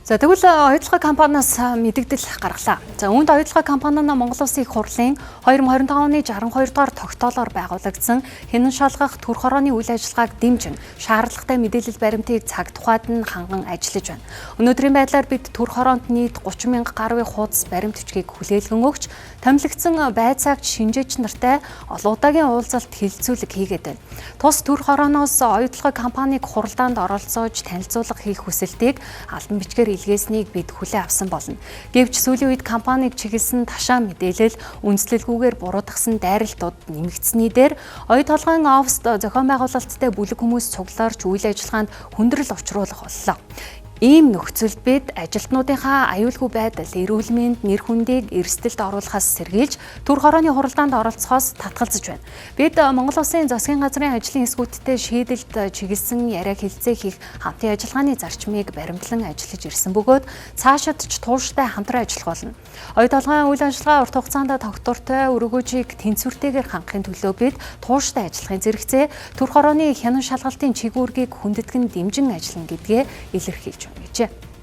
За тэгвэл оюутлага компаниас мэдэгдэл гаргалаа. За үүнд оюутлага компани нь Монгол Улсын их хурлын 2025 оны 62 дугаар тогтоолоор байгуулагдсан хянан шалгах төр хорооны үйл ажиллагааг дэмжин шаардлагатай мэдээлэл баримтыг цаг тухайд нь ханган ажиллаж байна. Өнөөдрийн байдлаар бид төр хороонд нийт 30 мянга гаруй хуудас баримт бичгийг хүлээлгэн өгч, томилогдсон байцаагч шинжээч нартай олон удаагийн уулзалт хилцүүлэг хийгээд байна. Тус төр хорооноос оюутлага компаниг хуралдаанд оролцоож танилцуулга хийх хүсэлтийг албан бичгээр илгээснийг бид хүлээн авсан болно. Гэвч сүүлийн үед компаниг чиглэсэн ташаа мэдээлэл үндэслэлгүйгээр буруутгасан дайралтууд нэмэгдсэний дээр оюу толгойн оффист зохион байгуулалттай бүлэг хүмүүс цуглаарч үйл ажиллагаанд хүндрэл учруулах боллоо. Ийм нөхцөлд бид ажилтнуудынхаа аюулгүй байдал, эрүүл мэнд, нэр хүндийг эрсдэлд оруулахаас сэргийлж, төр хорооны хуралдаанд оролцохоос татгалзаж байна. Бид Монгол Улсын засгийн газрын ажлын эсгүүттэй шийдэлд чиглэсэн яриаг хэлцээ хийх хамтын ажиллагааны зарчмыг баримтлан ажиллаж ирсэн бөгөөд цаашид ч тууштай хамтран ажиллах болно. Оюу толгойн үйл ажиллагаа урт хугацаанд тогтвортой өргөөжийг тэнцвэртэйгээр хангахын төлөө бид тууштай ажиллахын зэрэгцээ төр хорооны хянан шалгалтын чигүүргийг хүндэтгэн дэмжин ажиллана гэдгээ илэрхийлж байна гэжээ.